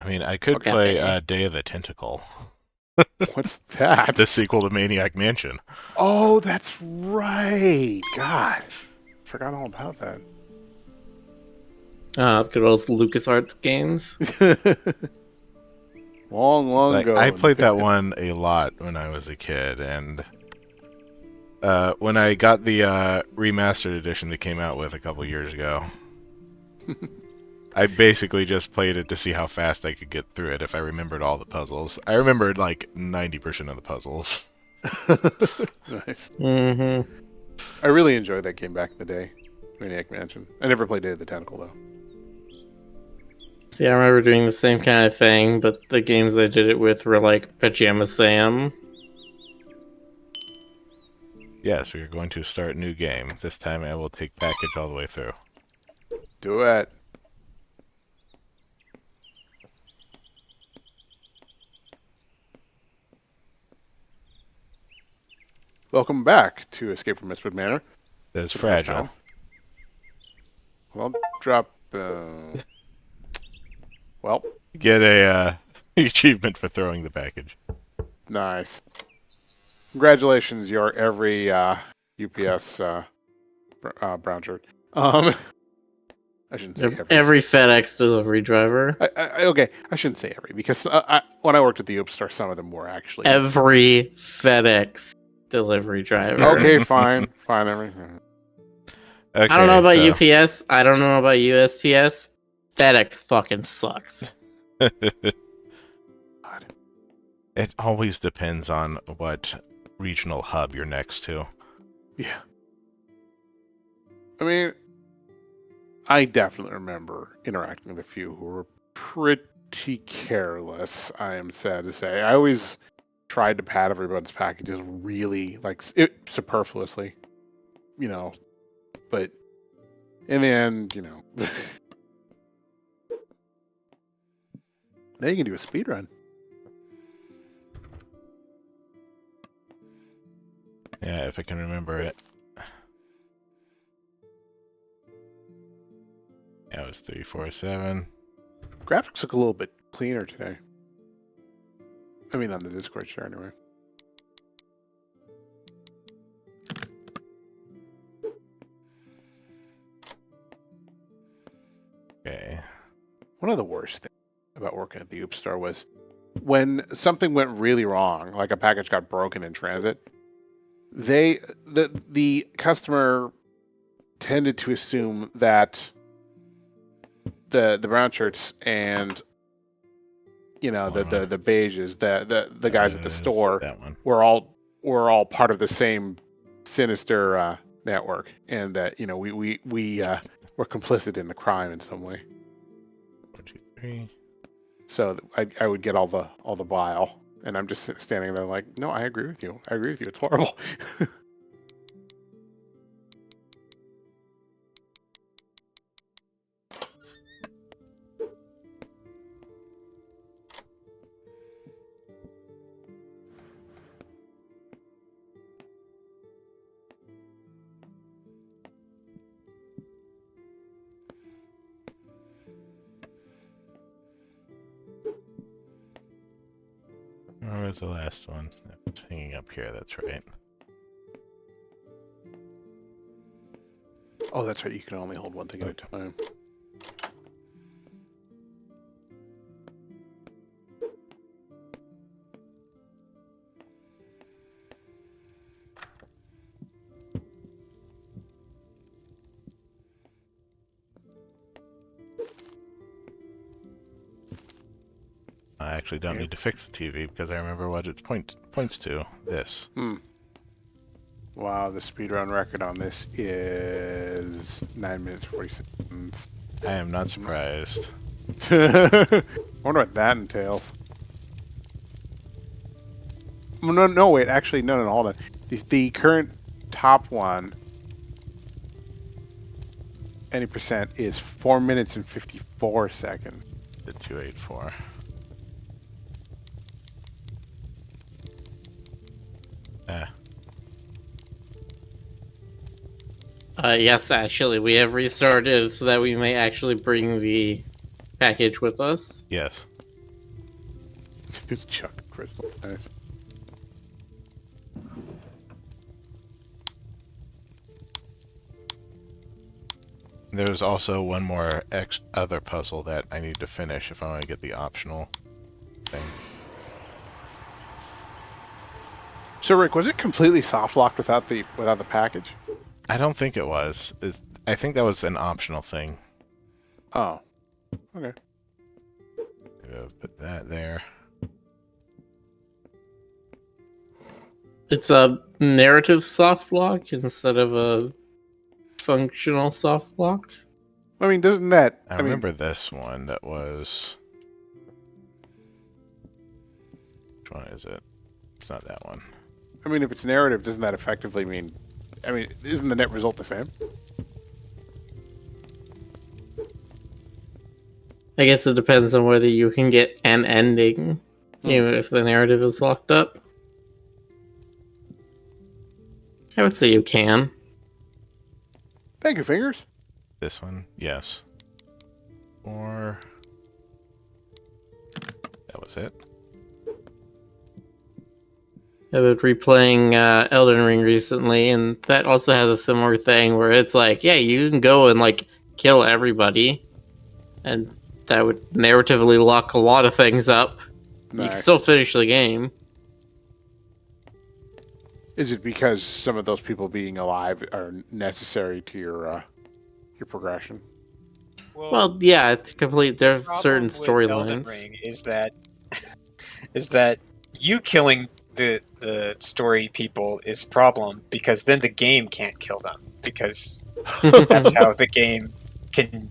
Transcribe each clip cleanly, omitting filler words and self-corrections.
I mean, I could play Okay. Day of the Tentacle, What's that? the sequel to Maniac Mansion. Oh, that's right. God, forgot all about that. Good old LucasArts games. Long, It's long like I ago. played that one a lot when I was a kid, and when I got the remastered edition that came out with a couple years ago, I basically just played it to see how fast I could get through it if I remembered all the puzzles. I remembered like 90% of the puzzles. Nice. Mm-hmm. I really enjoyed that game back in the day. Maniac Mansion. I never played Day of the Tentacle though. See, I remember doing the same kind of thing, but the games I did it with were like Pajama Sam. Yes, we are going to start a new game. This time I will take package all the way through. Do it. Welcome back to Escape from Mystwood Manor. That's For the first fragile. time. Well, drop. Well, Get a achievement for throwing the package. nice. Congratulations, you're every UPS brown shirt. I shouldn't say every. Every FedEx delivery driver. Okay, I shouldn't say every because when I worked at the Oops store, some of them were actually. Every FedEx delivery driver. Okay, fine, fine, everything. Okay, I don't know about so UPS. I don't know about USPS. FedEx fucking sucks. God. it always depends on what regional hub you're next to. Yeah. I mean, I definitely remember interacting with a few who were pretty careless, I am sad to say. I always tried to pad everyone's packages really, like, superfluously, but in the end, now you can do a speed run. Yeah, if I can remember it. Yeah, it was 347. Graphics look a little bit cleaner today. I mean, on the Discord share, anyway. Okay. One of the worst things about working at the Oops store was when something went really wrong, like a package got broken in transit. The customer tended to assume that the brown shirts and the beiges, the guys at the store That one. were all part of the same sinister network, and that we were complicit in the crime in some way. 1, 2, 3. So I would get all the bile, and I'm just standing there like, no, I agree with you. I agree with you. It's horrible. Where was the last one? It's hanging up here, that's right. Oh, that's right. You can only hold one thing at a time. I actually don't need to fix the TV because I remember what it points to. This. Wow, the speedrun record on this is 9 minutes 40 seconds. I am not surprised. I wonder what that entails. No, wait. Actually, no, hold on. The current top one, any percent, is 4 minutes and 54 seconds. The 284. Yes, actually, we have restarted so that we may actually bring the package with us. Yes. Just chuck the crystal. Nice. There's also one more other puzzle that I need to finish if I want to get the optional thing. So Rick, was it completely soft locked without the package? I don't think it was. I think that was an optional thing. Oh. Okay. Put that there. It's a narrative soft lock instead of a functional soft lock. I mean, doesn't that... I remember this one that was... Which one is it? It's not that one. I mean, if it's narrative, doesn't that effectively mean... I mean, isn't the net result the same? I guess it depends on whether you can get an ending, even if the narrative is locked up. I would say you can. Thank you, Fingers. This one? Yes. Or... That was it. I've been replaying Elden Ring recently, and that also has a similar thing where it's like, yeah, you can go and like kill everybody, and that would narratively lock a lot of things up. Nice. You can still finish the game. Is it because some of those people being alive are necessary to your progression? Well, yeah, to complete their The problem certain with Elden storylines. Ring is that you killing the story people is a problem because then the game can't kill them because that's how the game can.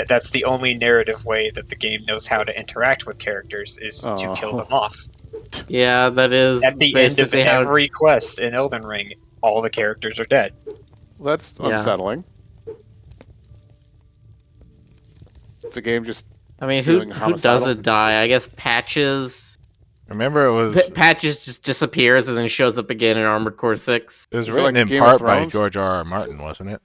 That's the only narrative way that the game knows how to interact with characters is to kill them off. Yeah, that is At the end of basically how. every quest in Elden Ring, all the characters are dead. Well, that's unsettling. The game just... I mean, who feeling homicidal. doesn't die? I guess Patches. Remember it was... Patches just disappears and then shows up again in Armored Core 6. It was Is it written like in Game of part by Thrones? George R.R. Martin, wasn't it?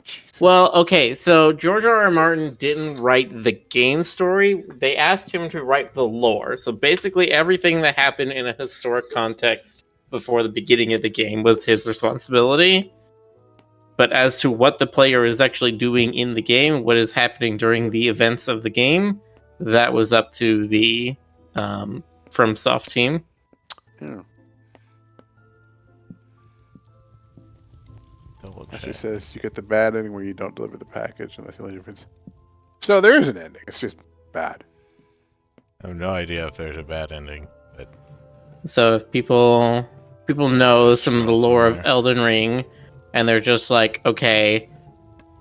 Jesus. Well, okay, so George R.R. Martin didn't write the game story. They asked him to write the lore. So basically everything that happened in a historic context before the beginning of the game was his responsibility. But as to what the player is actually doing in the game, what is happening during the events of the game, that was up to the FromSoft team. Yeah. Double She check. says you get the bad ending where you don't deliver the package, and that's the only difference. So there is an ending. It's just bad. I have no idea if there's a bad ending, but So if people know some of the lore of Elden Ring, and they're just like, okay,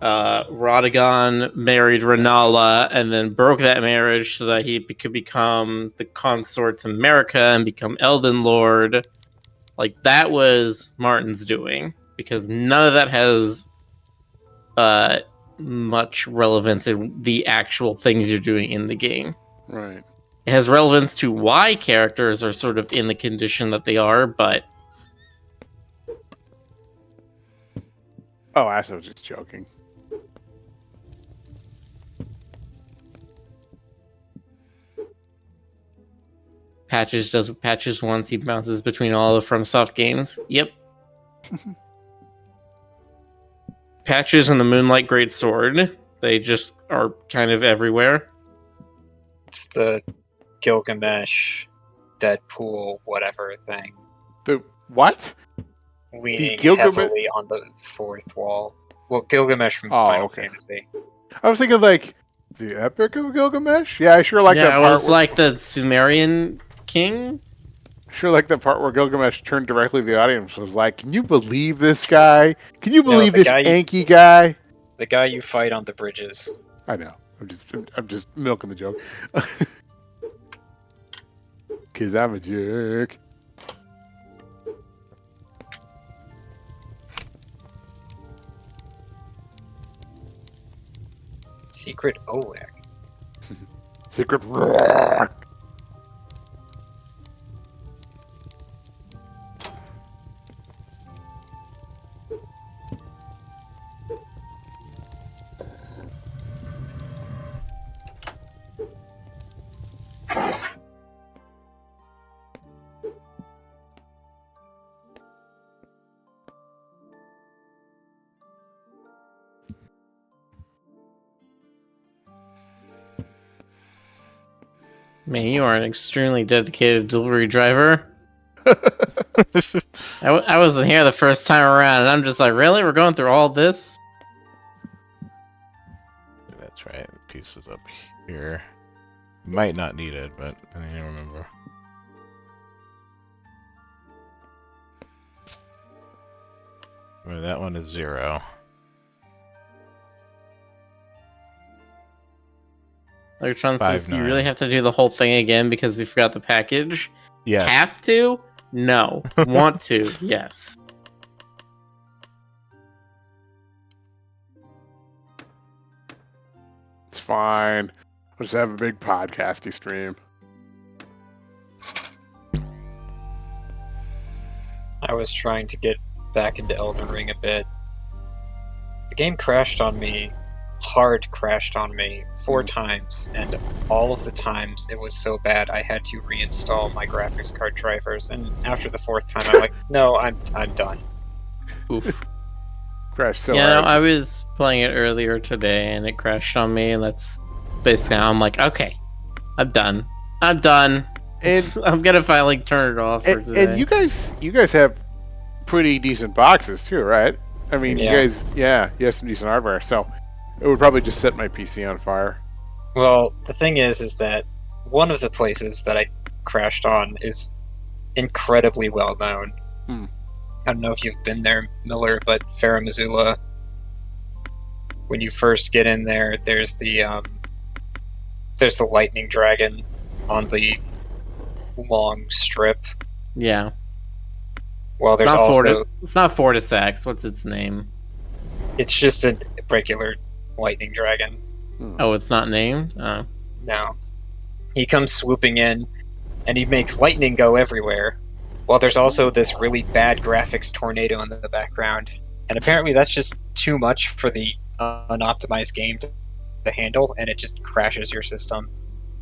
Radagon married Renala and then broke that marriage so that he could become the consort to America and become Elden Lord. Like, that was Martin's doing, because none of that has much relevance in the actual things you're doing in the game. Right. It has relevance to why characters are sort of in the condition that they are, but Oh, Ashley was just joking. Patches does what Patches wants. He bounces between all the FromSoft games. Yep. Patches and the Moonlight Greatsword. They just are kind of everywhere. It's the Gilgamesh, Deadpool, whatever thing. The what? Leaning Gilgamesh- heavily on the fourth wall. Well, Gilgamesh from Oh, Final okay. Fantasy. I was thinking like the Epic of Gilgamesh. Yeah, I sure like that Yeah, it part. was like the Sumerian king. Sure like the part where Gilgamesh turned directly to the audience and was like, "Can you believe this guy? Can you believe the this guy- Anki guy?" The guy you fight on the bridges. I know. I'm just milking the joke. Cause I'm a jerk. Secret Oleg. Secret. Man, you are an extremely dedicated delivery driver. I wasn't here the first time around, and I'm just like, really? We're going through all this? That's right. The piece is up here. Might not need it, but I don't remember. Well, that one is 0. Electron says, 5, do you 9. really have to do the whole thing again because you forgot the package? Yes. Have to? No. Want to? Yes. It's fine. We'll just have a big podcasty stream. I was trying to get back into Elden Ring a bit. The game crashed on me, hard crashed on me 4 times, and all of the times it was so bad I had to reinstall my graphics card drivers. And after the 4th time, I'm like, no, I'm done. Oof. Crash so Yeah, no, hard. I was playing it earlier today, and it crashed on me, and that's basically how I'm like, okay, I'm done. I'm done. And I'm gonna finally turn it off for today. and you guys have pretty decent boxes too, right? I mean, Yeah. you guys, you have some decent hardware, so it would probably just set my PC on fire. Well, the thing is that one of the places that I crashed on is incredibly well known. I don't know if you've been there, Miller, but Farah Missoula. When you first get in there, there's the lightning dragon on the long strip. Yeah. Well, It's there's not also it's not Fortisax. What's its name? it's just a regular lightning dragon. Oh, it's not named? Oh. No, he comes swooping in, and he makes lightning go everywhere. While there's also this really bad graphics tornado in the background, and apparently that's just too much for the unoptimized game to handle, and it just crashes your system.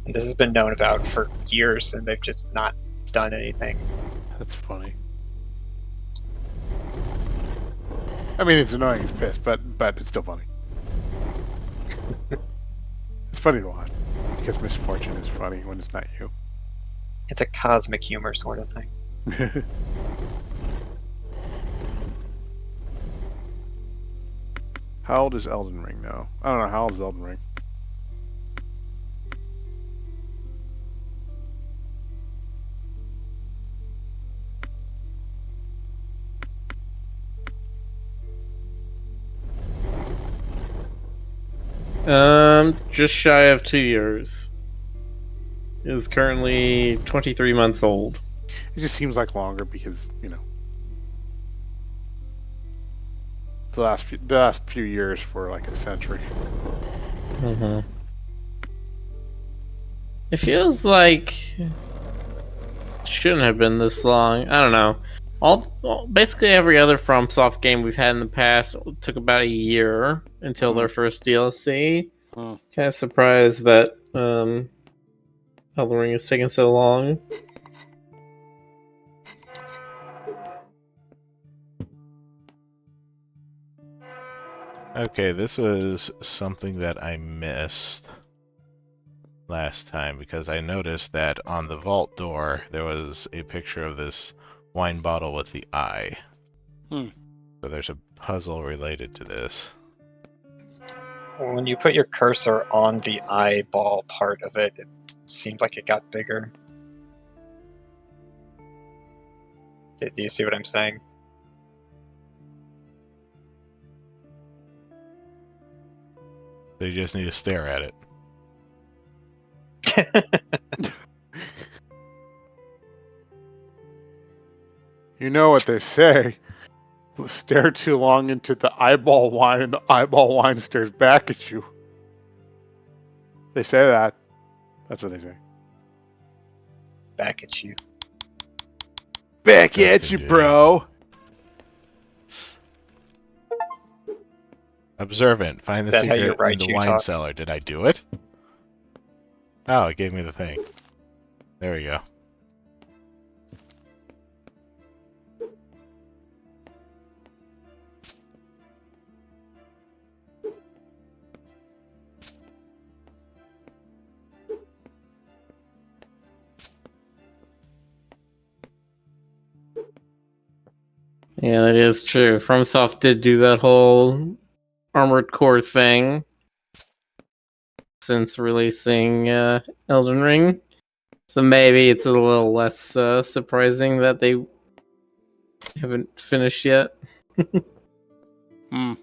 And this has been known about for years, and they've just not done anything. That's funny. I mean, it's annoying as piss, but it's still funny. It's funny to watch because misfortune is funny when it's not you. It's a cosmic humor sort of thing. How old is Elden Ring now? I don't know. How old is Elden Ring? Just shy of 2 years. It is currently 23 months old. It just seems like longer because, the last few years were like a century. Mm-hmm. It feels like it shouldn't have been this long. I don't know. Basically every other FromSoft game we've had in the past took about a year until their first DLC. Hmm. Kind of surprised that Elden Ring is taking so long. Okay, this was something that I missed last time because I noticed that on the vault door there was a picture of this wine bottle with the eye. So there's a puzzle related to this. When you put your cursor on the eyeball part of it, it seemed like it got bigger. Do you see what I'm saying? So you just need to stare at it. You know what they say. Stare too long into the eyeball wine and the eyeball wine stares back at you. They say that. That's what they say. Back at you. Back at you, bro. Observant. Find the Is that how secret your in the Raichu wine talks? cellar. Did I do it? Oh, it gave me the thing. There we go. Yeah, that is true. FromSoft did do that whole Armored Core thing since releasing Elden Ring. So maybe it's a little less surprising that they haven't finished yet. Hmm.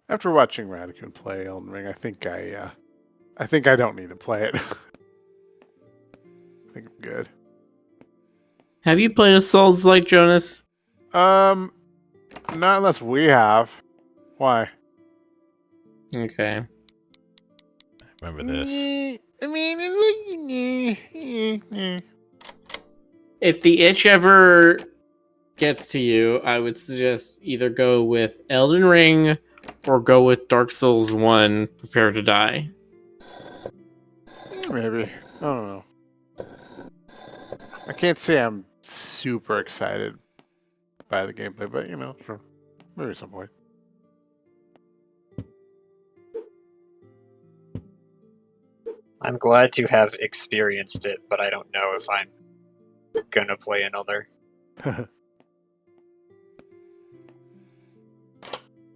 After watching Radican play Elden Ring, I think I don't need to play it. I think I'm good. Have you played a Souls like Jonas? Not unless we have. Why? Okay. Remember this. I mean, If the itch ever gets to you, I would suggest either go with Elden Ring or go with Dark Souls 1, Prepare to Die. maybe. I don't know. I can't say I'm super excited by the gameplay, but sure. Maybe at some point. I'm glad to have experienced it, but I don't know if I'm gonna play another.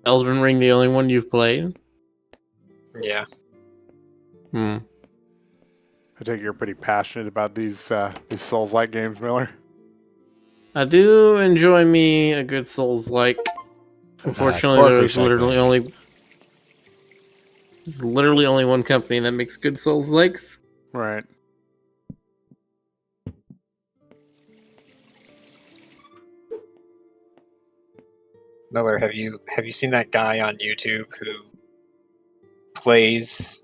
Elden Ring the only one you've played? Yeah. Hmm. I think you're pretty passionate about these Souls-like games, Miller. I do enjoy me a good Souls-like. Unfortunately, Core there's literally recycling. only one company that makes good Souls-likes. Right. Miller, have you seen that guy on YouTube who plays?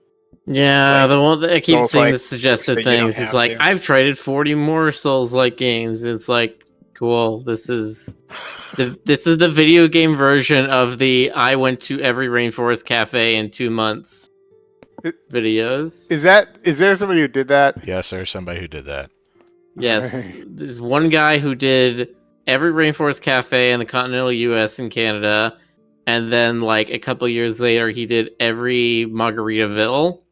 Yeah, Like, the one that I keep seeing Souls-like the suggested that you don't things. He's have like, to? I've traded 40 more Souls-like games. It's like, cool. This is the video game version of the I went to every rainforest cafe in 2 months videos. Is there somebody who did that? Yes, there's somebody who did that. Yes, there's one guy who did every rainforest cafe in the continental U.S. and Canada, and then like a couple years later, he did every Margaritaville.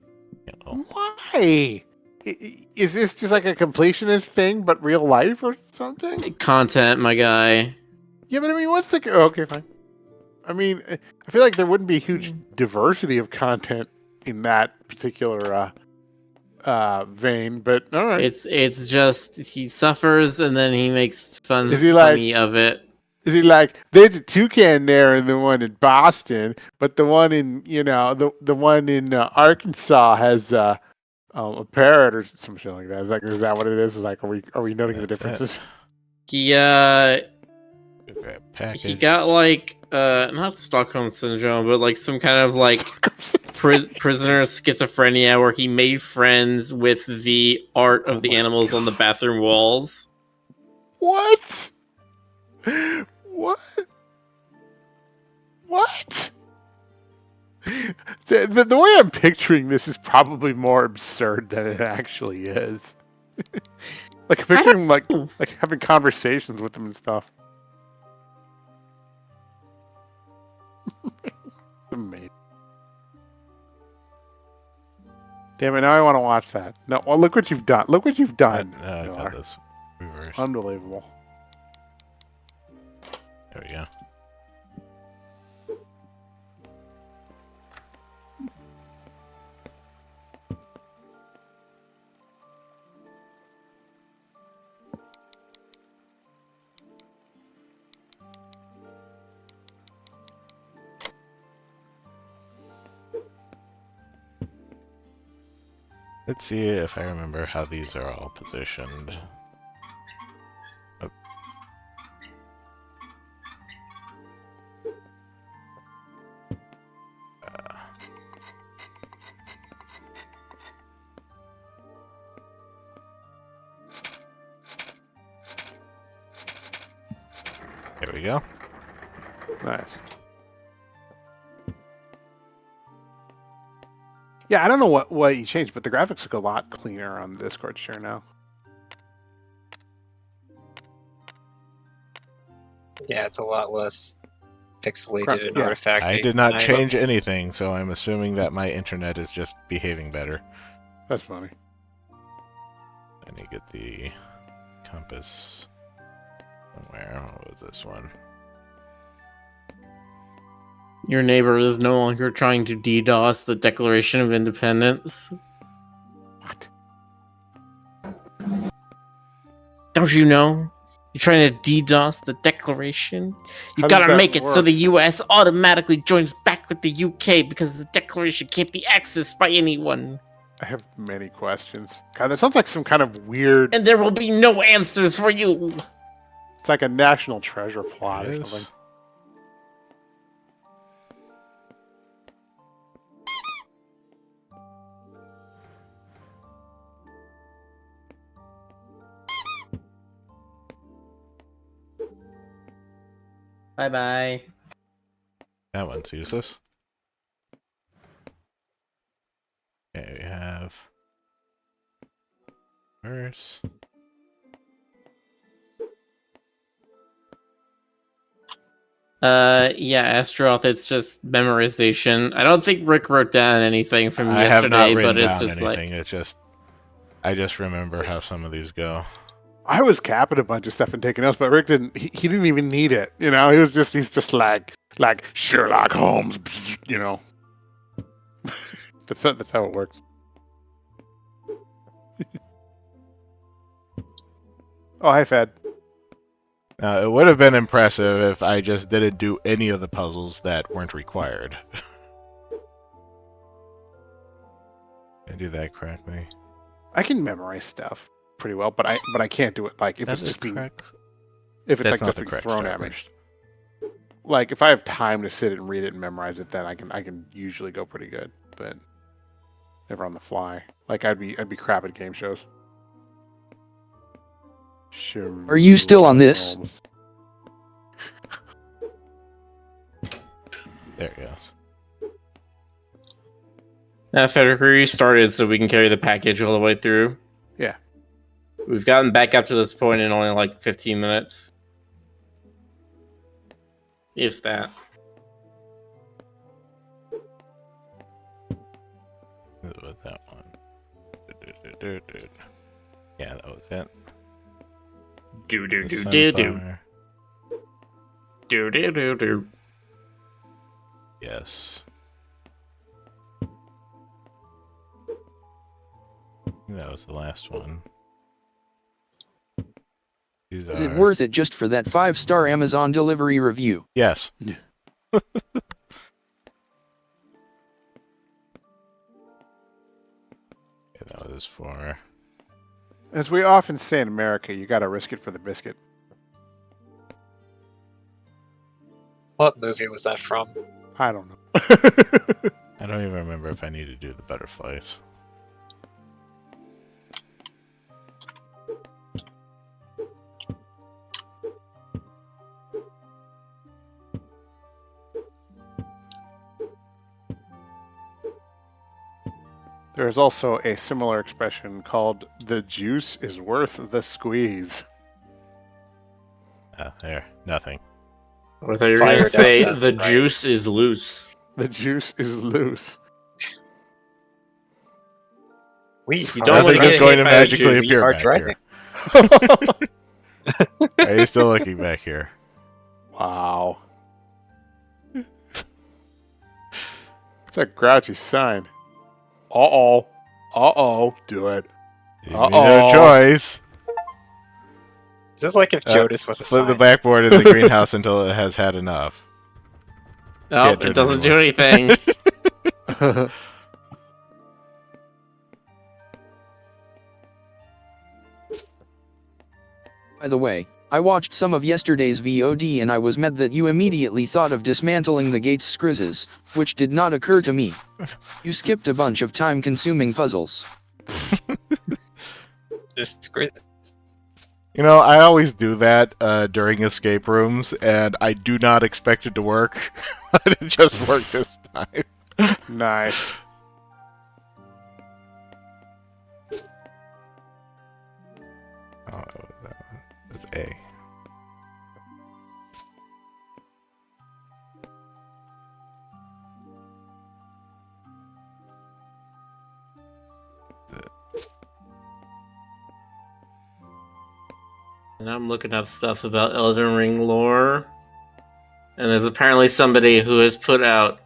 Why? Is this just like a completionist thing, but real life or something? Content, my guy. Yeah, but I mean, what's the... Okay, fine. I mean, I feel like there wouldn't be a huge diversity of content in that particular vein, but all right. It's just he suffers and then he makes Is he like... funny of it. Is he like, there's a toucan there in the one in Boston, but the one in, the one in Arkansas has a parrot or some shit like that. Is that what it is? Is like, are we noting the That's differences? He Grab package. he got like not Stockholm syndrome, but like some kind of like prisoner schizophrenia where he made friends with the art of the animals on the bathroom walls. What? What? What? The way I'm picturing this is probably more absurd than it actually is. Like I'm picturing like having conversations with them and stuff. Amazing. Damn it! Now I want to watch that. No, well, look what you've done. Look what you've done. I got this reverse. Unbelievable. There we go. Let's see if I remember how these are all positioned. Oh. we go. Nice. Yeah, I don't know what you changed, but the graphics look a lot cleaner on the Discord share now. Yeah, it's a lot less pixelated and Yeah. artifacty. I did not I- change anything, so I'm assuming that my internet is just behaving better. That's funny. I need to get the compass somewhere. What was this one? Your neighbor is no longer trying to DDoS the Declaration of Independence. What? Don't you know? You're trying to DDoS the Declaration? You How does gotta that make it so work? the US automatically joins back with the UK because the Declaration can't be accessed by anyone. I have many questions. God, that sounds like some kind of weird. And there will be no answers for you. It's like a national treasure plot It or is. something. Bye-bye. That one's useless. Okay, we have verse. Yeah, Astroth, it's just memorization. I don't think Rick wrote down anything from I have not yesterday, written but it's down just anything. like... It's just I just remember how some of these go. I was capping a bunch of stuff and taking notes, but Rick didn't. He didn't even need it. You know, he's just like Sherlock Holmes. You know, that's how it works. Oh, hi, Fed. Now, it would have been impressive if I just didn't do any of the puzzles that weren't required. I do that correctly. I can memorize stuff pretty well, but I can't do it like if That it's is just being correct. if it's That's like not just the being correct thrown start at me. first. Like if I have time to sit and read it and memorize it, then I can usually go pretty good. But never on the fly. Like I'd be crap at game shows. Sure. Are you still on this? There it goes. Federico, you started so we can carry the package all the way through. Yeah. We've gotten back up to this point in only like 15 minutes. If that. What was that one? Yeah, that was it. Do do The do do do sunflower. do do do do. Yes. That was the last one. These Is it are- worth it just for that 5-star Amazon delivery review? Yes. Okay, that was for... As we often say in America, you gotta risk it for the biscuit. What movie was that from? I don't know. I don't even remember if I need to do the butterflies. There is also a similar expression called "the juice is worth the squeeze." Ah, there. Nothing. I thought you were going to Fired say up, that's the right. juice is loose. The juice is loose. We You don't Nothing wanna get is going hit to by the magically juice. appear Are back driving. here. Are you still looking back here? Wow. It's a grouchy sign. Uh-oh. Uh-oh. Do it. You made no Uh-oh. choice. Is this like if Jodis was a Flip the sign? backboard in the greenhouse until it has had enough. Oh, Can't turn it doesn't do anymore. anything. By the way, I watched some of yesterday's VOD and I was mad that you immediately thought of dismantling the gate's screws, which did not occur to me. You skipped a bunch of time-consuming puzzles. This is great. You know, I always do that during escape rooms, and I do not expect it to work. But it just worked this time. Nice. Oh, that's A. And I'm looking up stuff about Elden Ring lore. And there's apparently somebody who has put out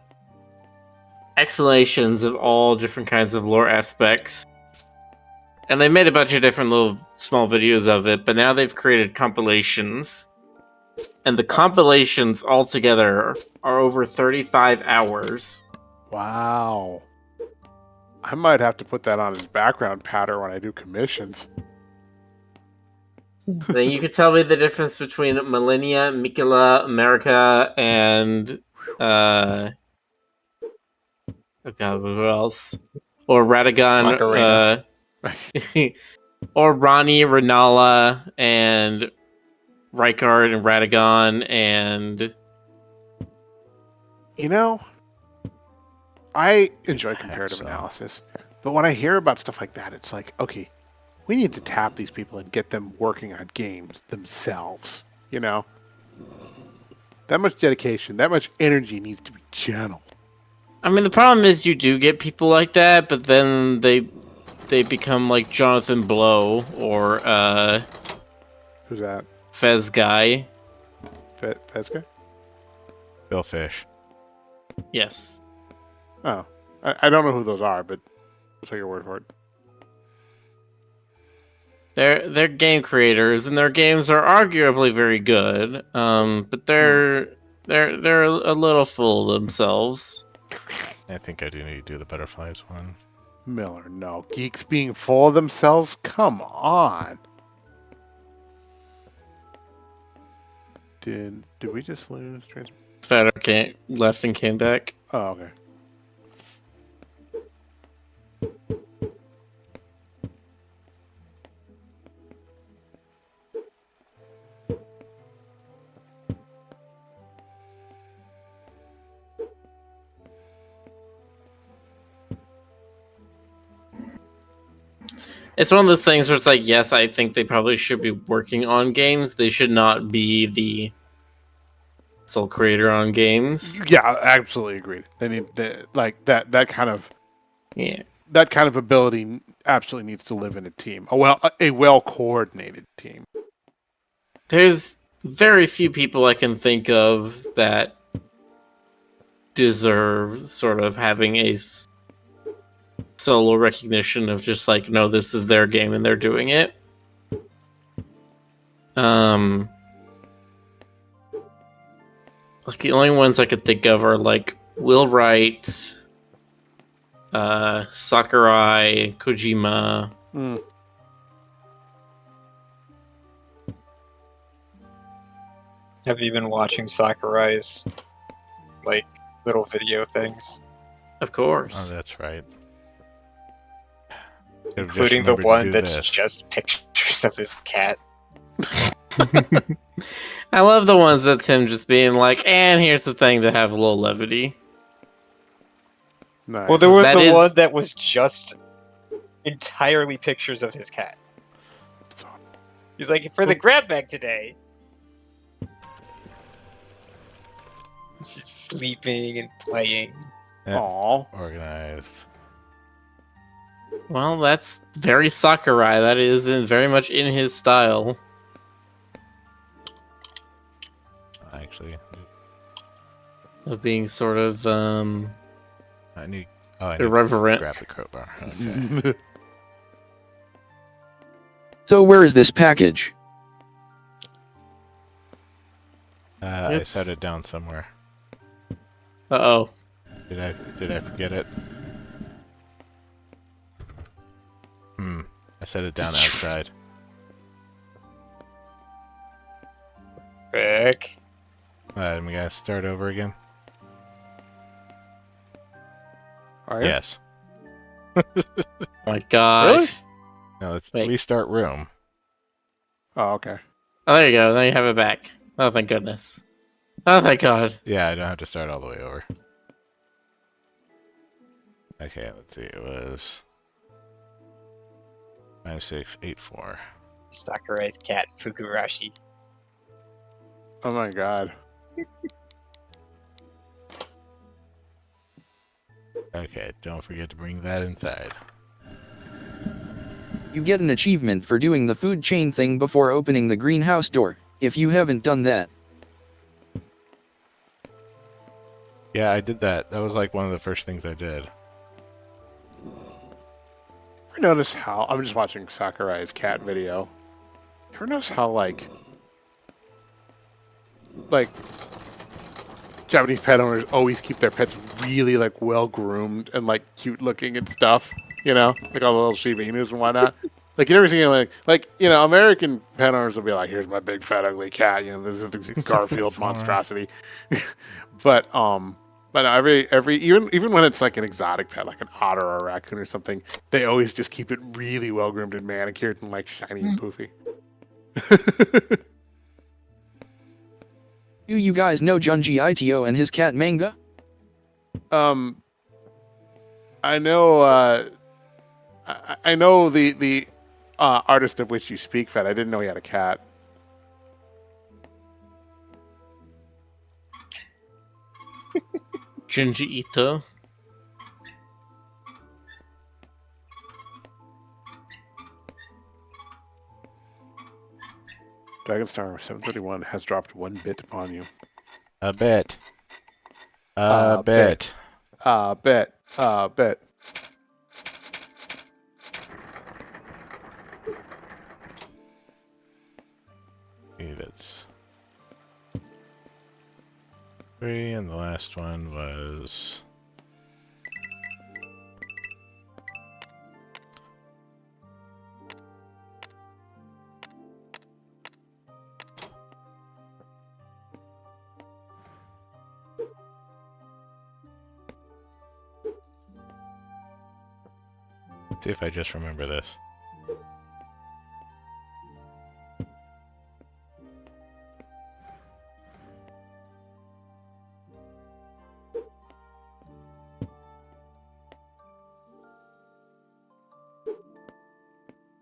explanations of all different kinds of lore aspects. And they made a bunch of different little small videos of it, but now they've created compilations. And the compilations altogether are over 35 hours. Wow. I might have to put that on as background pattern when I do commissions. Then you could tell me the difference between Millennia, Mikula, America, and oh god, who else? Or Radagon, Macarena. or Ronnie, Renala, and Rykard and Radagon, and You know, I enjoy comparative so. analysis, but when I hear about stuff like that, it's like, okay, we need to tap these people and get them working on games themselves. You know, that much dedication, that much energy needs to be channeled. I mean, the problem is you do get people like that, but then they become like Jonathan Blow or Who's that? Fez Guy. Pesca? Bill Fish. Yes. Oh, I don't know who those are, but I'll take your word for it. They're game creators, and their games are arguably very good. But they're a little full of themselves. I think I do need to do the butterflies one. Miller, no. Geeks being full of themselves? Come on. Did we just lose transfer? Fatter left and came back. Oh, okay. It's one of those things where it's like, yes, I think they probably should be working on games. They should not be the sole creator on games. Yeah, I absolutely agreed. They need like that kind of ability absolutely needs to live in a team. A well coordinated team. There's very few people I can think of that deserve sort of having a solo recognition of just like, no, this is their game and they're doing it. Like the only ones I could think of are like Will Wright, Sakurai, Kojima. Have you been watching Sakurai's like little video things? Of course. Oh, that's right. Including the one that's just pictures of his cat. I love the ones that's him just being like, and here's the thing to have a little levity. Nice. Well, there was That the is- one that was just entirely pictures of his cat. He's like, for the grab bag today. He's sleeping and playing. Yeah. Aw. Organized. Well, that's very Sakurai. That is very much in his style. Actually, Of being sort of I need. Oh, I need irreverent. to grab the crowbar. Okay. So where is this package? I It's- set it down somewhere. Uh-oh. Did I forget it? I set it down outside. Rick. We gotta start over again. Are you? Yes. My gosh. Really? No, let's Wait. restart room. Oh, okay. Oh, there you go. Now you have it back. Oh, thank goodness. Oh, thank God. Yeah, I don't have to start all the way over. Okay, let's see. It was 5684. Sakurai's cat, Fukurashi. Oh my god. Okay, don't forget to bring that inside. You get an achievement for doing the food chain thing before opening the greenhouse door, if you haven't done that. Yeah, I did that. That was like one of the first things I did. Ever notice how I'm just watching Sakurai's cat video? You ever notice how like Japanese pet owners always keep their pets really like well groomed and like cute looking and stuff? You know, like all the little Shiba Inus and whatnot. Like you never see like you know American pet owners will be like, "Here's my big fat ugly cat." You know, this is the Garfield monstrosity. But But every even when it's like an exotic pet, like an otter or a raccoon or something, they always just keep it really well groomed and manicured and like shiny and poofy. Do you guys know Junji Ito and his cat manga? I know I know the artist of which you speak, Fed. I didn't know he had a cat. Junji Ito. Dragonstar 731 has dropped 1 bit upon you. A bit. A bit. Bet. Okay, that's 3, and the last one was... See if I just remember this.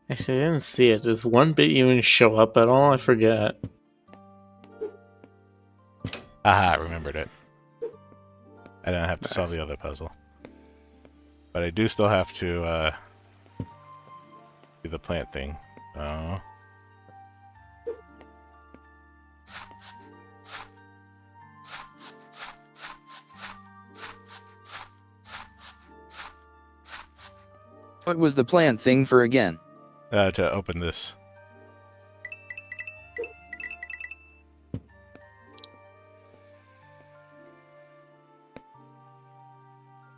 Actually, I didn't see it. Does 1 bit even show up at all? I forget. Aha, I remembered it. I don't have to solve the other puzzle. But I do still have to do the plant thing. So... What was the plant thing for again? to open this.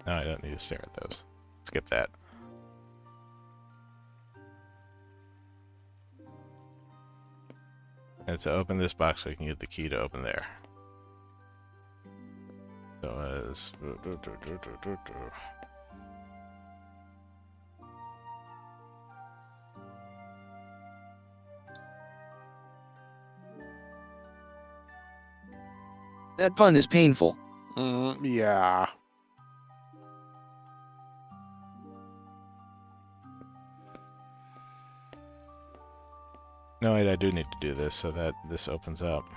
No, I don't need to stare at those. Skip that. And to open this box, we can get the key to open there. So as... That pun is painful. Yeah. No, wait, I do need to do this so that this opens up.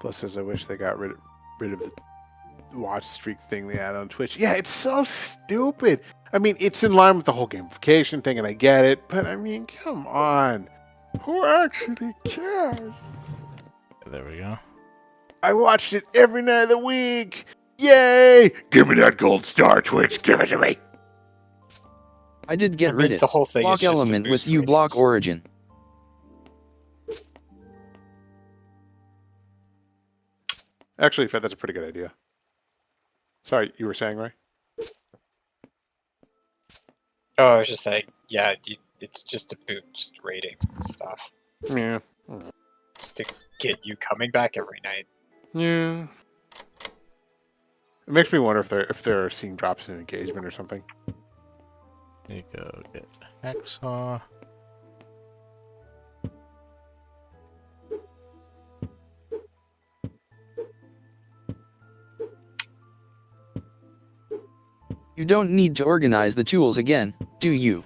Plus, as I wish they got rid of the watch streak thing they had on Twitch. Yeah, it's so stupid. I mean, it's in line with the whole gamification thing, and I get it. But I mean, come on, who actually cares? There we go. I watched it every night of the week. Yay! Give me that gold star, Twitch. Give it to me. I did get rid of the whole thing. block is just to element with boost U block ratings. origin. Actually, Fed, that's a pretty good idea. Sorry, you were saying, right? Oh, I was just saying, yeah, it's just to boost ratings and stuff. Yeah. Just to get you coming back every night. Yeah. It makes me wonder if they're seeing drops in engagement or something. There you go, get hacksaw. You don't need to organize the tools again, do you?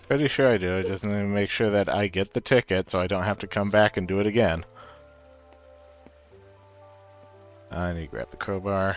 Pretty sure I do. I just need to make sure that I get the ticket so I don't have to come back and do it again. I need to grab the crowbar.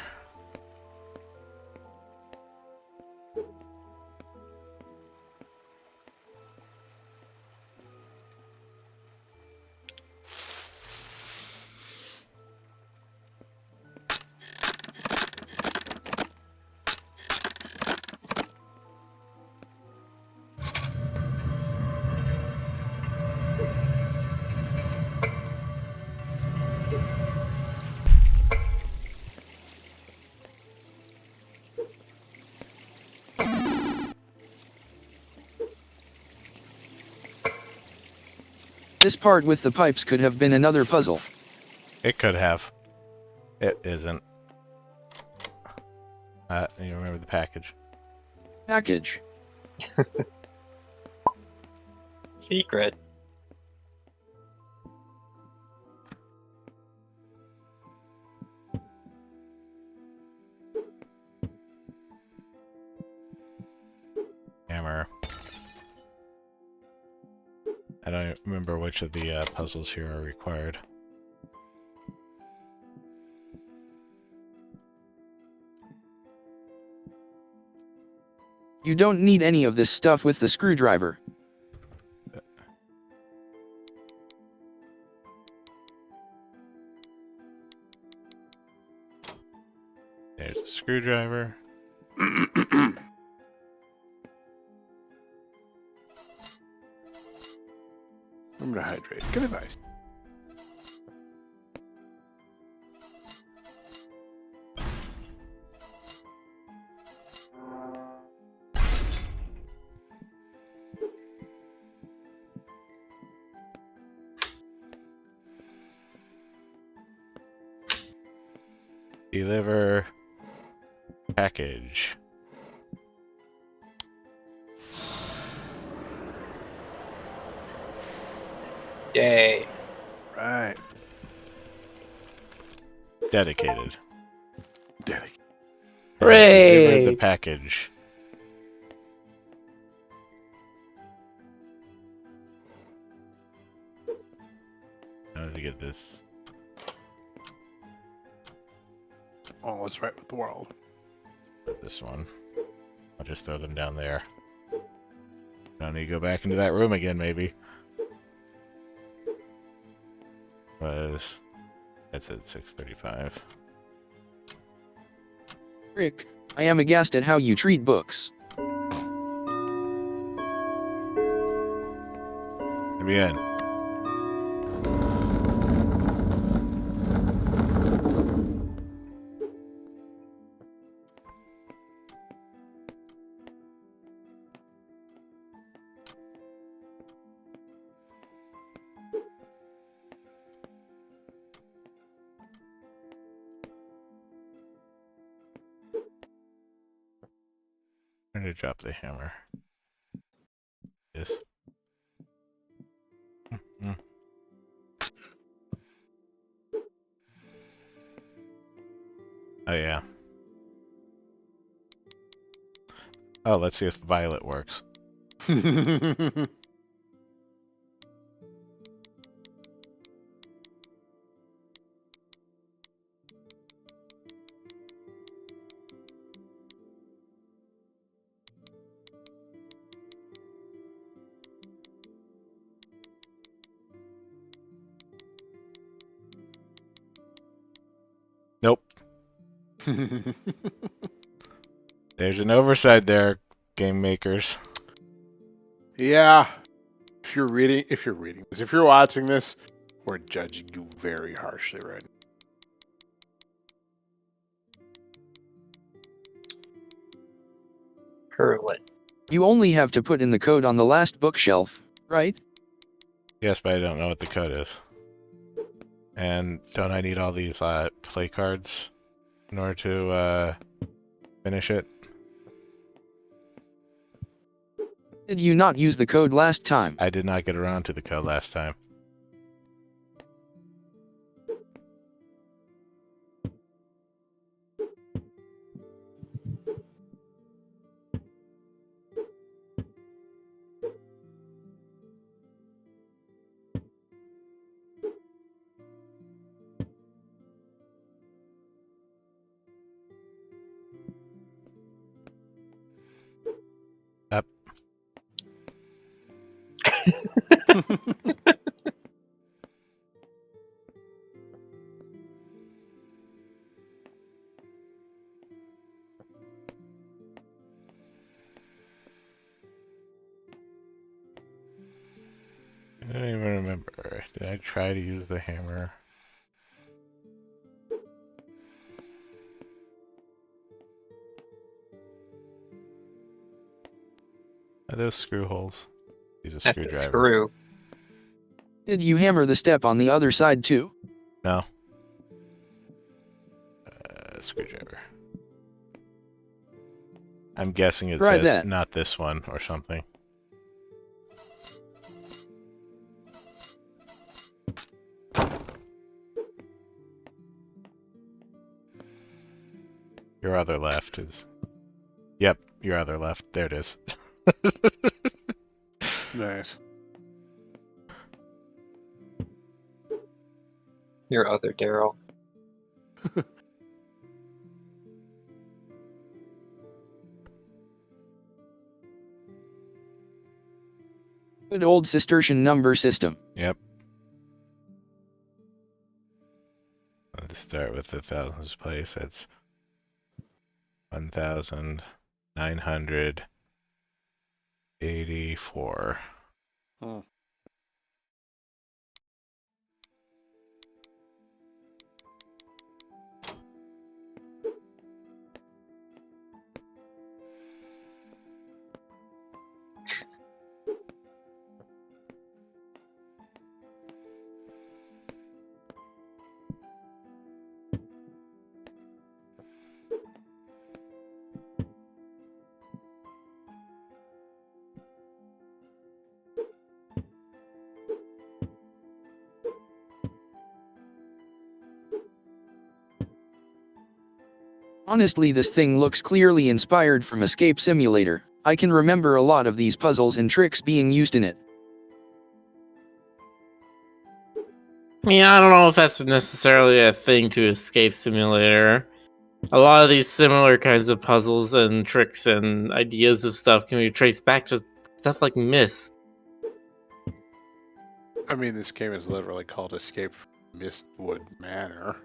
This part with the pipes could have been another puzzle. It could have. It isn't. You remember the package. Package. Secret. Hammer. I don't remember which of the puzzles here are required. You don't need any of this stuff with the screwdriver. There's a screwdriver. Remember to hydrate. Good advice. Deliver package. Yay. Right. Dedicated. Dedicated. Hooray! Deliver the package. How to get this? All is right with the world. This one. I'll just throw them down there. Don't need to go back into that room again, maybe. That's at 6:35. Rick, I am aghast at how you treat books. Let me in. I'm going to drop the hammer. Yes. Oh, yeah. Oh, let's see if Violet works. Nope. There's an oversight there, game makers. Yeah. If you're reading this, if you're watching this, we're judging you very harshly right now. Hurlet. You only have to put in the code on the last bookshelf, right? Yes, but I don't know what the code is. And don't I need all these play cards in order to finish it? Did you not use the code last time? I did not get around to the code last time. I don't even remember. Did I try to use the hammer? Are those screw holes? Use a That's a screwdriver. screw. Did you hammer the step on the other side too? No. Screwdriver. I'm guessing it Try says that. not this one or something. Your other left is... Yep, your other left. There it is. Nice. Your other Daryl. Good old Cistercian number system. Yep. Let's start with the thousands place. That's 1,984. Hmm. Honestly, this thing looks clearly inspired from Escape Simulator. I can remember a lot of these puzzles and tricks being used in it. Yeah, I don't know if that's necessarily a thing to Escape Simulator. A lot of these similar kinds of puzzles and tricks and ideas of stuff can be traced back to stuff like Myst. I mean, this game is literally called Escape from Mystwood Manor.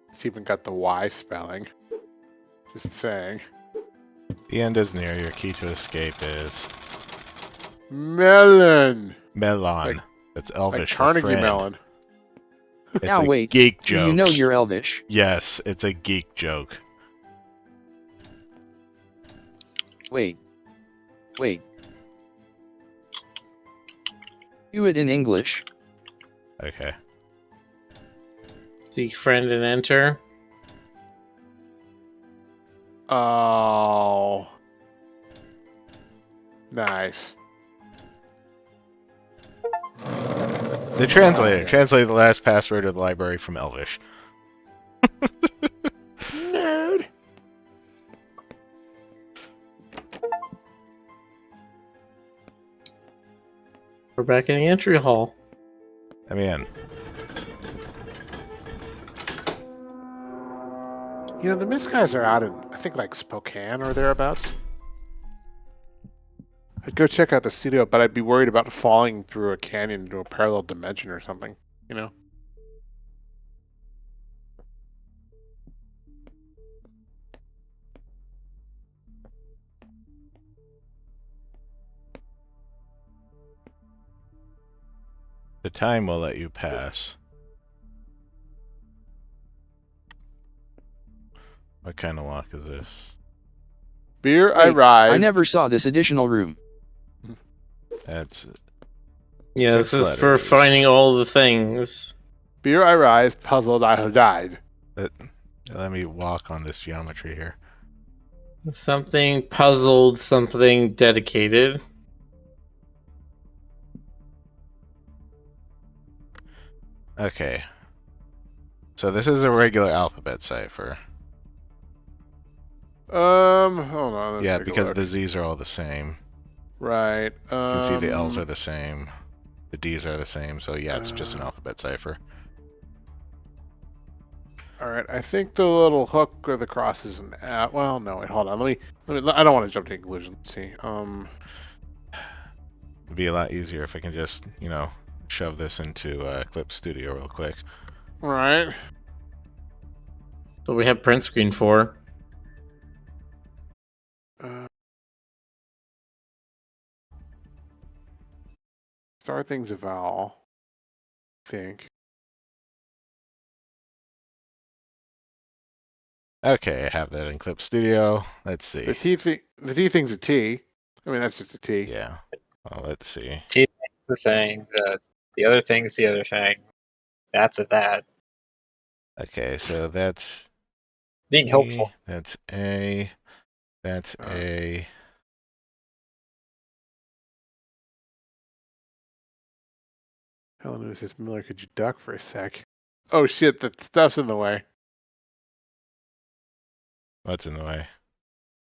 It's even got the Y spelling. Just saying. The end is near. Your key to escape is... Melon! Melon. Like- It's Like Elvish for Carnegie friend. Melon. It's Now a wait, geek Do joke. you know you're Elvish? Yes, it's a geek joke. Wait. Do it in English. Okay. Speak friend and enter. Oh. Nice. The translator. Okay. Translate the last password of the library from Elvish. Nerd! We're back in the entry hall. I'm in. You know, the Mist guys are out in, I think, like Spokane or thereabouts. I'd go check out the studio, but I'd be worried about falling through a canyon into a parallel dimension or something, you know? The time will let you pass. What kind of lock is this? Beer, I Wait, rise. I never saw this additional room. That's... Yeah, Six this is for letters. finding all the things. Beer, I rise. Puzzled, I have died. Let me walk on this geometry here. Something puzzled, something dedicated. Okay. So this is a regular alphabet cipher. Hold on. let's Yeah, take a because look. the Z's are all the same. Right. You can see the L's are the same. The D's are the same, so yeah, it's just an alphabet cipher. All right, I think the little hook or the cross is an app. Well, no, wait, hold on. Let me. I don't want to jump to conclusions. Let's see. It'd be a lot easier if I can just, shove this into Clip Studio real quick. All right. So we have print screen for. Start things eval. Think. Okay, I have that in Clip Studio. Let's see. The T thing's a T. I mean, that's just a T. Yeah. Well, let's see. T thing's the thing. The other thing's the other thing. That's a that. Okay, so that's Being E, helpful. that's A, that's A. Helen says, Miller, could you duck for a sec? Oh shit, that stuff's in the way. What's in the way?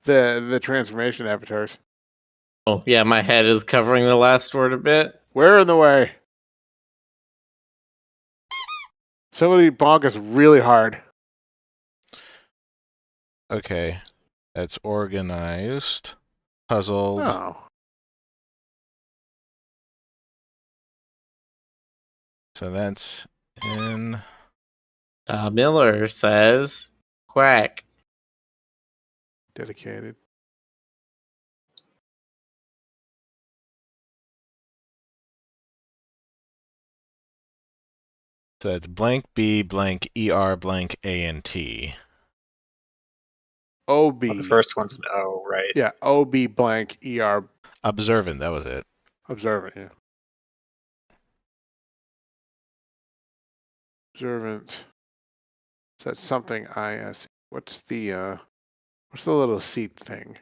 The transformation avatars. Oh, yeah, my head is covering the last word a bit. Where in the way? Somebody bonk us really hard. Okay, that's organized, puzzled. Oh. So that's in. Miller says, quack. Dedicated. So that's blank B blank ER blank A and T. OB. Well, the first one's an O, right? Yeah, OB blank ER. Observant, that was it. Observant, yeah. Observant. So that's something IS. What's the little seat thing?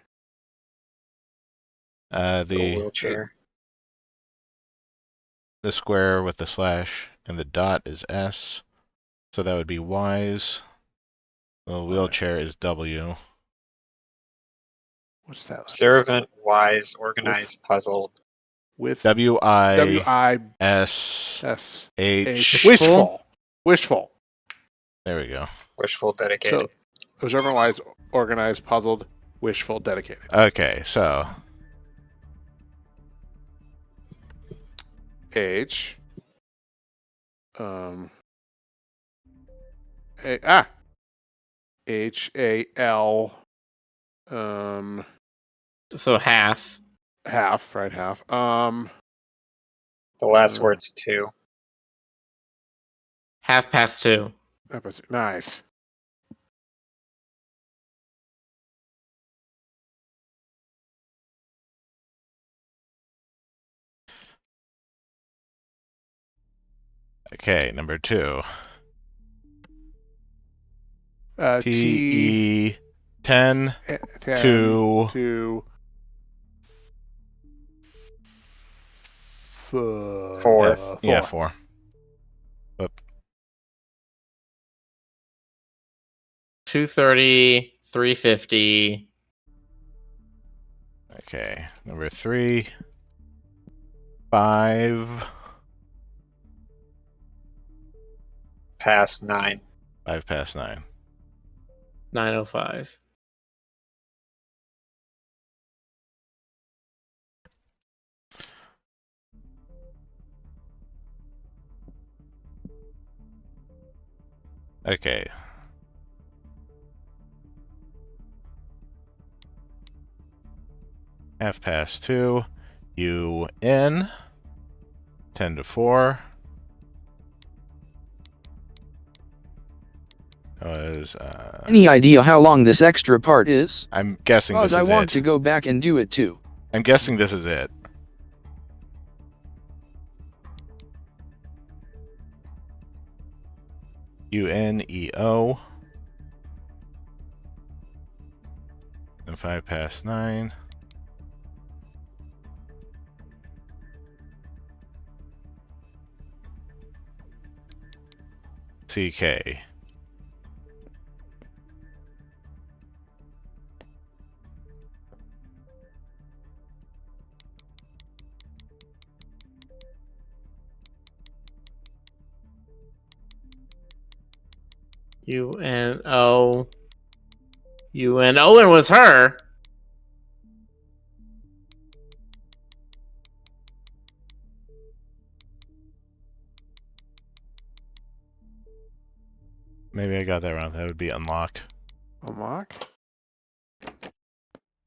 The The wheelchair. the square with the slash and the dot is S. So that would be Y's. The wheelchair is W. What's that? Observant, wise, organized, puzzled. With WISH. WIS. H. Wishful. Wishful. There we go. Wishful, dedicated. So, observant, wise, organized, puzzled, wishful, dedicated. Okay, so H. HAL. So half. Half, right? Half. The last word's 2. 2:30. Nice. okay, number 2. T TE 10 2 to 4. Yeah, 4. Whoop. 2:30, 3:50. Okay, number 3 5 Past 9. 5 past 9. 9:05. Okay. Half past 2. You in 10 to 4. Was Any idea how long this extra part is? I'm guessing this Cause is I want it. to go back and do it too. I'm guessing this is it. UNEO. And 5 past 9. CK. UNO. UNO, and was her. Maybe I got that wrong. That would be unlock. Unlock?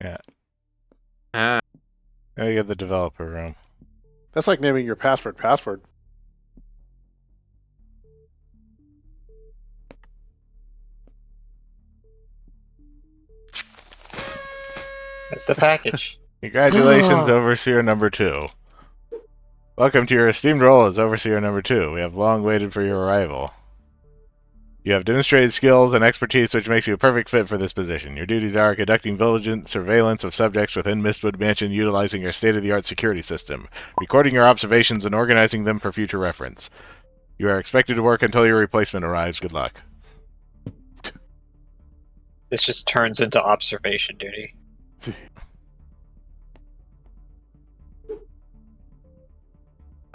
Yeah. Ah. Now you get the developer room. That's like naming your password password. That's the package. Congratulations, Overseer number 2. Welcome to your esteemed role as Overseer number 2. We have long waited for your arrival. You have demonstrated skills and expertise which makes you a perfect fit for this position. Your duties are conducting vigilant surveillance of subjects within Mystwood Mansion utilizing your state-of-the-art security system, recording your observations and organizing them for future reference. You are expected to work until your replacement arrives. Good luck. This just turns into observation duty.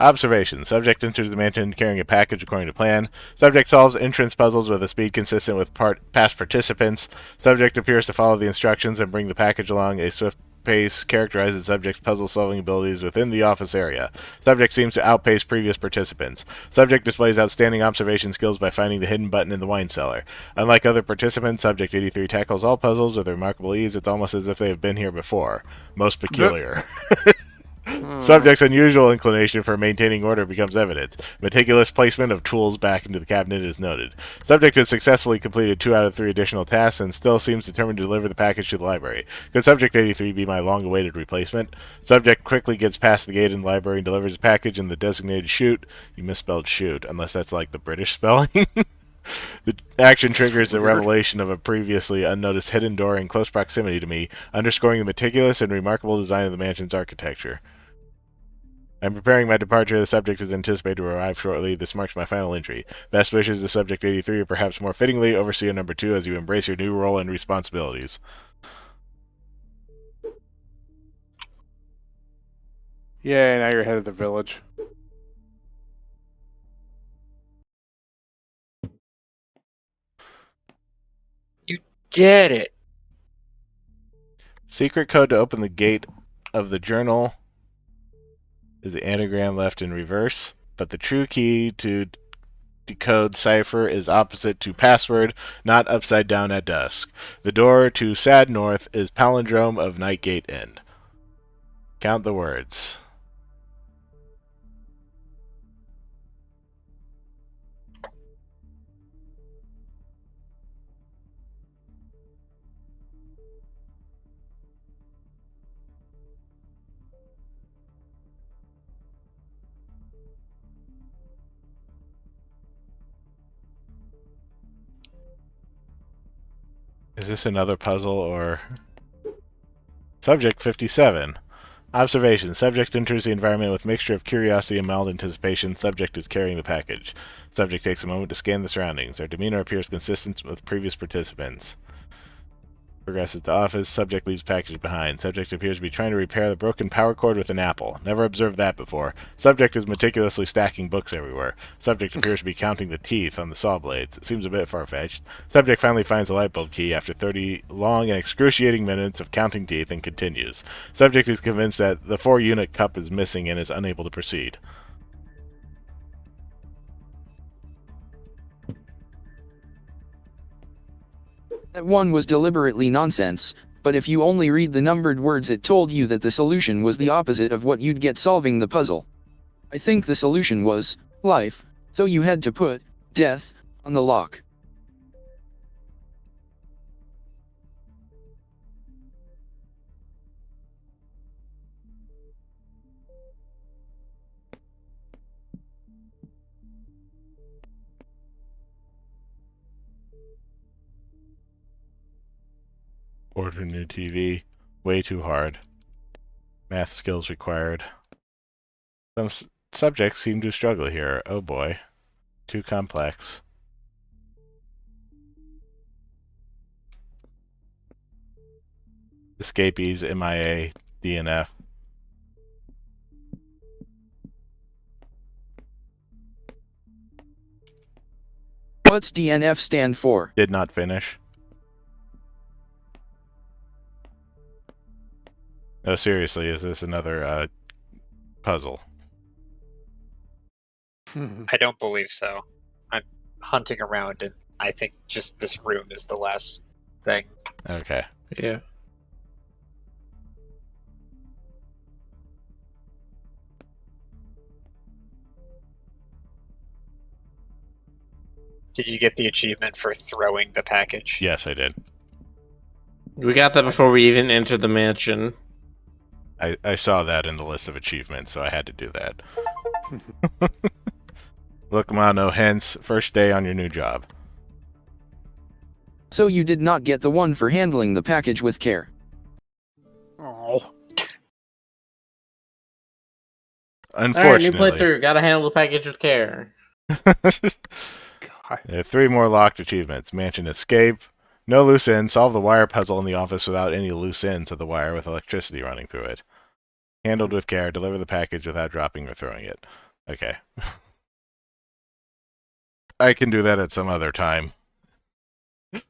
Observation. Subject enters the mansion carrying a package according to plan. Subject solves entrance puzzles with a speed consistent with past participants. Subject appears to follow the instructions and bring the package along a swift pace characterizes subject's puzzle-solving abilities within the office area. Subject seems to outpace previous participants. Subject displays outstanding observation skills by finding the hidden button in the wine cellar. Unlike other participants, Subject 83 tackles all puzzles with remarkable ease. It's almost as if they have been here before. Most peculiar. Subject's unusual inclination for maintaining order becomes evident. Meticulous placement of tools back into the cabinet is noted. Subject has successfully completed 2 out of 3 additional tasks and still seems determined to deliver the package to the library. Could Subject 83 be my long-awaited replacement? Subject quickly gets past the gate in the library and delivers the package in the designated chute. You misspelled shoot, unless that's like the British spelling. The action triggers the revelation of a previously unnoticed hidden door in close proximity to me, underscoring the meticulous and remarkable design of the mansion's architecture. I'm preparing my departure. The subject is anticipated to arrive shortly. This marks my final entry. Best wishes to Subject 83, or perhaps more fittingly, Overseer number 2, as you embrace your new role and responsibilities. Yay, now you're head of the village. You did it. Secret code to open the gate of the journal is the anagram left in reverse, but the true key to decode cipher is opposite to password, not upside down at dusk. The door to Sad North is palindrome of Nightgate Inn. Count the words. Is this another puzzle or... Subject 57. Observation. Subject enters the environment with mixture of curiosity and mild anticipation. Subject is carrying the package. Subject takes a moment to scan the surroundings. Their demeanor appears consistent with previous participants. Progresses to office. Subject leaves package behind. Subject appears to be trying to repair the broken power cord with an apple. Never observed that before. Subject is meticulously stacking books everywhere. Subject appears to be counting the teeth on the saw blades. It seems a bit far-fetched. Subject finally finds the light bulb key after 30 long and excruciating minutes of counting teeth and continues. Subject is convinced that the 4-unit cup is missing and is unable to proceed. That one was deliberately nonsense, but if you only read the numbered words it told you that the solution was the opposite of what you'd get solving the puzzle. I think the solution was life, so you had to put death on the lock. Order new TV. Way too hard. Math skills required. Some subjects seem to struggle here. Oh boy. Too complex. Escapees, MIA, DNF. What's DNF stand for? Did not finish. No, seriously, is this another puzzle? I don't believe so. I'm hunting around, and I think just this room is the last thing. Okay. Yeah. Did you get the achievement for throwing the package? Yes, I did. We got that before we even entered the mansion. I saw that in the list of achievements, so I had to do that. Look, Mano, hence, first day on your new job. So you did not get the one for handling the package with care. Oh. Alright, new Unfortunately. playthrough. Gotta handle the package with care. God. There are 3 more locked achievements. Mansion escape. No loose ends. Solve the wire puzzle in the office without any loose ends of the wire with electricity running through it. Handled with care. Deliver the package without dropping or throwing it. Okay. I can do that at some other time. Okay.